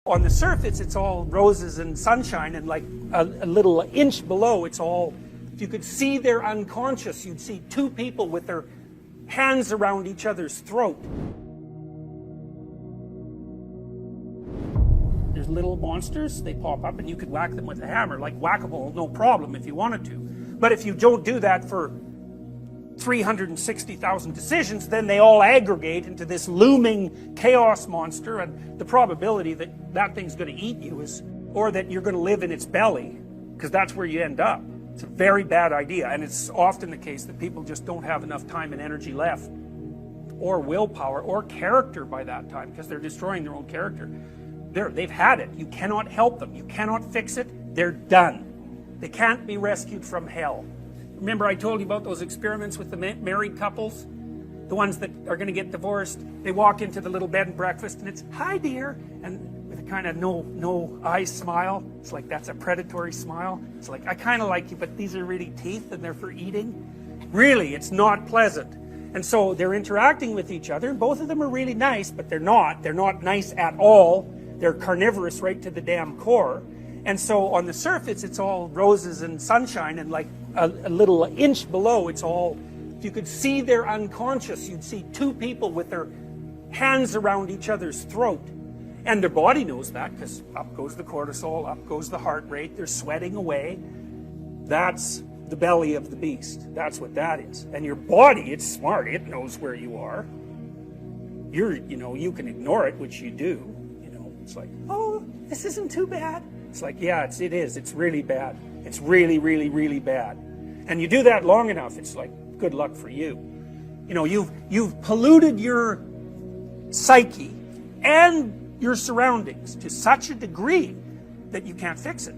On the surface, it's all roses and sunshine, and like a little inch below, it's all, if you could see their unconscious, you'd see two people with their hands around each other's throat. There's little monsters, they pop up and you could whack them with a hammer, like whack-a-mole, no problem if you wanted to. But if you don't do that for 360,000 decisions, then they all aggregate into this looming chaos monster, and the probability that that thing's going to eat you is, or that you're going to live in its belly, because that's where you end up. It's a very bad idea, and it's often the case that people just don't have enough time and energy left, or willpower, or character by that time, because they're destroying their own character. They've had it. You cannot help them. You cannot fix it. They're done. They can't be rescued from hell. Remember I told you about those experiments with the married couples? The ones that are going to get divorced. They walk into the little bed and breakfast and it's, "Hi dear," and with a kind of no eyes smile. It's like, that's a predatory smile. It's like, "I kind of like you, but these are really teeth and they're for eating." Really, it's not pleasant. And so they're interacting with each other, and both of them are really nice, but they're not. They're not nice at all. They're carnivorous right to the damn core. And so on the surface, it's all roses and sunshine, and like a little inch below, it's all, if you could see their unconscious, you'd see two people with their hands around each other's throat. And their body knows that, because up goes the cortisol, up goes the heart rate, they're sweating away. That's the belly of the beast. That's what that is. And your body, it's smart, it knows where you are. You can ignore it, which you do. It's like, "Oh, this isn't too bad." It's like, yeah, it is. It's really bad. It's really, really, really bad. And you do that long enough, it's like, good luck for you. You've polluted your psyche and your surroundings to such a degree that you can't fix it.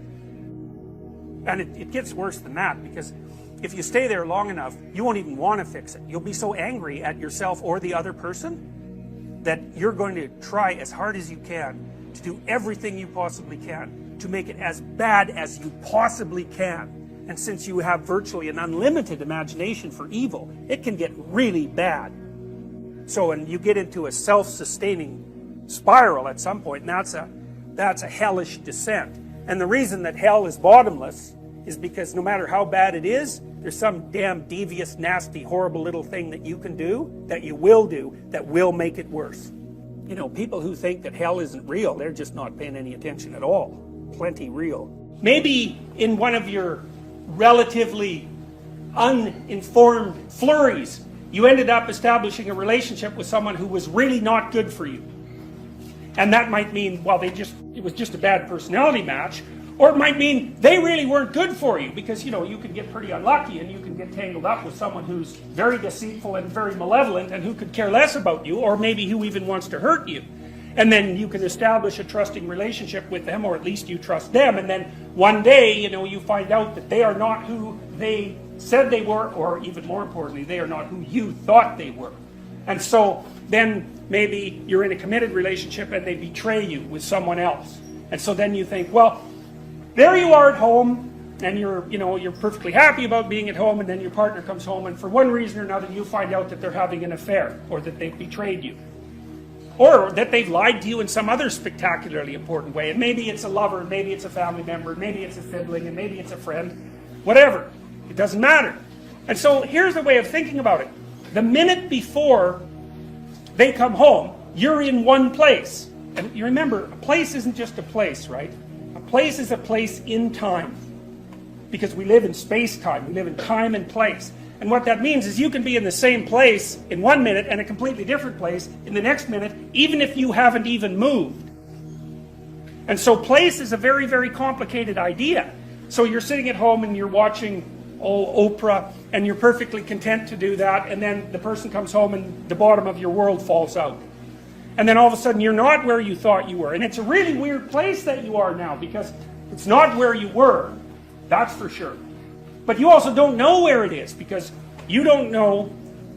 And it gets worse than that, because if you stay there long enough, you won't even want to fix it. You'll be so angry at yourself or the other person that you're going to try as hard as you can to do everything you possibly can to make it as bad as you possibly can. And since you have virtually an unlimited imagination for evil, it can get really bad. So when you get into a self-sustaining spiral at some point, and that's a hellish descent. And the reason that hell is bottomless is because no matter how bad it is, there's some damn devious, nasty, horrible little thing that you can do, that you will do, that will make it worse. People who think that hell isn't real, they're just not paying any attention at all. Plenty real. Maybe in one of your relatively uninformed flurries, you ended up establishing a relationship with someone who was really not good for you. And that might mean, well, it was just a bad personality match, or it might mean they really weren't good for you, because you can get pretty unlucky and you can get tangled up with someone who's very deceitful and very malevolent and who could care less about you, or maybe who even wants to hurt you. And then you can establish a trusting relationship with them, or at least you trust them, and then one day, you find out that they are not who they said they were, or even more importantly, they are not who you thought they were. And so then maybe you're in a committed relationship and they betray you with someone else. And so then you think, well, there you are at home, and you're perfectly happy about being at home, and then your partner comes home, and for one reason or another, you find out that they're having an affair, or that they've betrayed you, or that they've lied to you in some other spectacularly important way. And maybe it's a lover, maybe it's a family member, maybe it's a sibling, and maybe it's a friend, whatever. It doesn't matter. And so here's the way of thinking about it. The minute before they come home, you're in one place. And you remember, a place isn't just a place, right? A place is a place in time, because we live in space-time. We live in time and place. And what that means is you can be in the same place in 1 minute and a completely different place in the next minute, even if you haven't even moved. And so place is a very, very complicated idea. So you're sitting at home and you're watching Oprah, and you're perfectly content to do that, and then the person comes home and the bottom of your world falls out. And then all of a sudden you're not where you thought you were. And it's a really weird place that you are now, because it's not where you were, that's for sure. But you also don't know where it is, because you don't know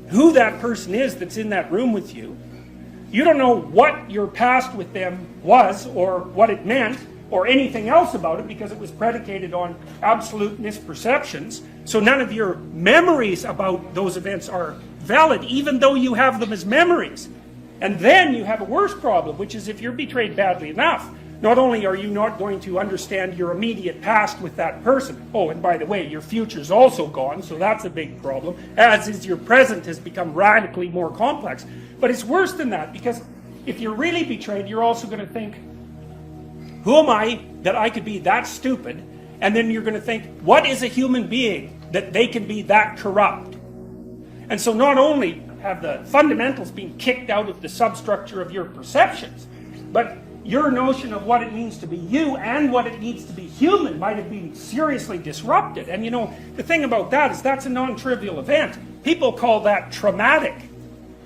who that person is that's in that room with you. You don't know what your past with them was, or what it meant, or anything else about it, because it was predicated on absolute misperceptions. So none of your memories about those events are valid, even though you have them as memories. And then you have a worse problem, which is if you're betrayed badly enough, not only are you not going to understand your immediate past with that person, oh, and by the way, your future's also gone, so that's a big problem, as is your present has become radically more complex. But it's worse than that, because if you're really betrayed, you're also going to think, who am I that I could be that stupid? And then you're going to think, what is a human being that they can be that corrupt? And so not only have the fundamentals been kicked out of the substructure of your perceptions, but your notion of what it means to be you and what it means to be human might have been seriously disrupted. And you know, the thing about that is that's a non-trivial event. People call that traumatic.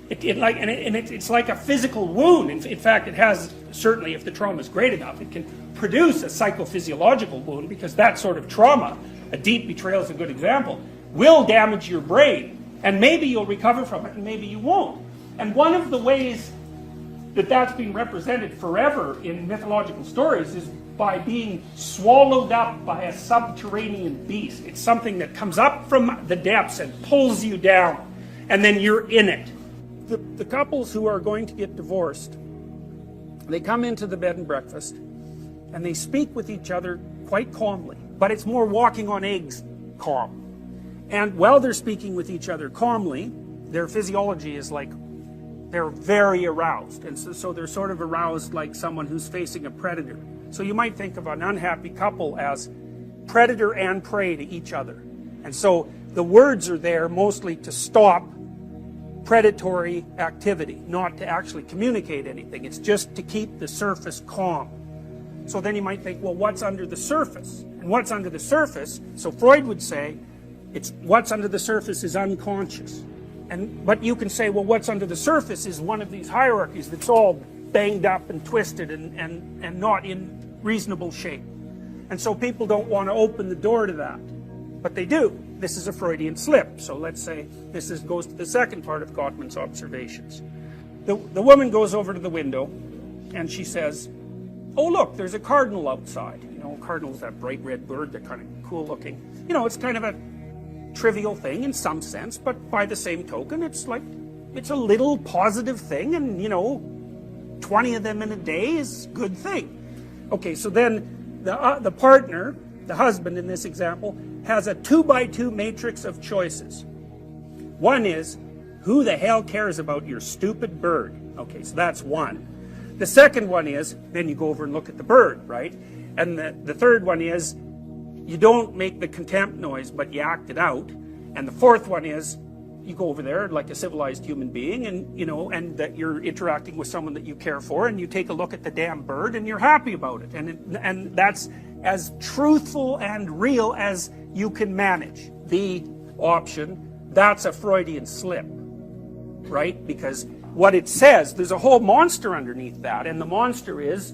It's like a physical wound. In fact, it has, certainly if the trauma is great enough, it can produce a psychophysiological wound, because that sort of trauma, a deep betrayal is a good example, will damage your brain. And maybe you'll recover from it, and maybe you won't. And one of the ways that that's been represented forever in mythological stories is by being swallowed up by a subterranean beast. It's something that comes up from the depths and pulls you down, and then you're in it. The couples who are going to get divorced, they come into the bed and breakfast, and they speak with each other quite calmly, but it's more walking on eggs calm. And while they're speaking with each other calmly, their physiology is like, they're very aroused. And so they're sort of aroused like someone who's facing a predator. So you might think of an unhappy couple as predator and prey to each other. And so the words are there mostly to stop predatory activity, not to actually communicate anything. It's just to keep the surface calm. So then you might think, well, what's under the surface? And what's under the surface, so Freud would say, it's what's under the surface is unconscious. But you can say, well, what's under the surface is one of these hierarchies that's all banged up and twisted and not in reasonable shape. And so people don't want to open the door to that. But they do. This is a Freudian slip. So let's say this goes to the second part of Gottman's observations. The woman goes over to the window and she says, oh, look, there's a cardinal outside. You know, cardinal's that bright red bird, they're kind of cool looking. You know, it's kind of a trivial thing in some sense, but by the same token, it's a little positive thing, and you know, 20 of them in a day is a good thing. Okay, so then the partner, the husband in this example, has a 2x2 matrix of choices. One is, who the hell cares about your stupid bird? Okay, so that's one. The second one is, then you go over and look at the bird, right? And the third one is, you don't make the contempt noise, but you act it out. And the fourth one is, you go over there like a civilized human being, and you know, and that you're interacting with someone that you care for, and you take a look at the damn bird, and you're happy about it. And that's as truthful and real as you can manage. The option, that's a Freudian slip, right? Because what it says, there's a whole monster underneath that, and the monster is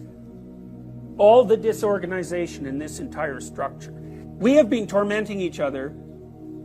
all the disorganization in this entire structure. We have been tormenting each other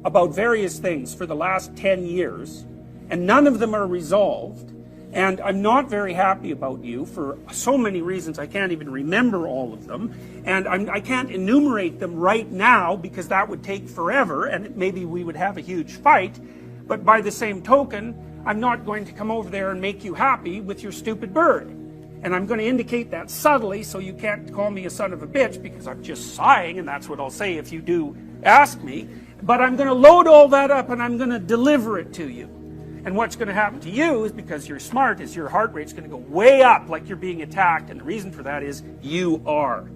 about various things for the last 10 years, and none of them are resolved, and I'm not very happy about you for so many reasons I can't even remember all of them, and I can't enumerate them right now because that would take forever, and maybe we would have a huge fight, but by the same token, I'm not going to come over there and make you happy with your stupid bird. And I'm going to indicate that subtly so you can't call me a son of a bitch, because I'm just sighing, and that's what I'll say if you do ask me. But I'm going to load all that up and I'm going to deliver it to you. And what's going to happen to you is, because you're smart, is your heart rate's going to go way up like you're being attacked. And the reason for that is you are.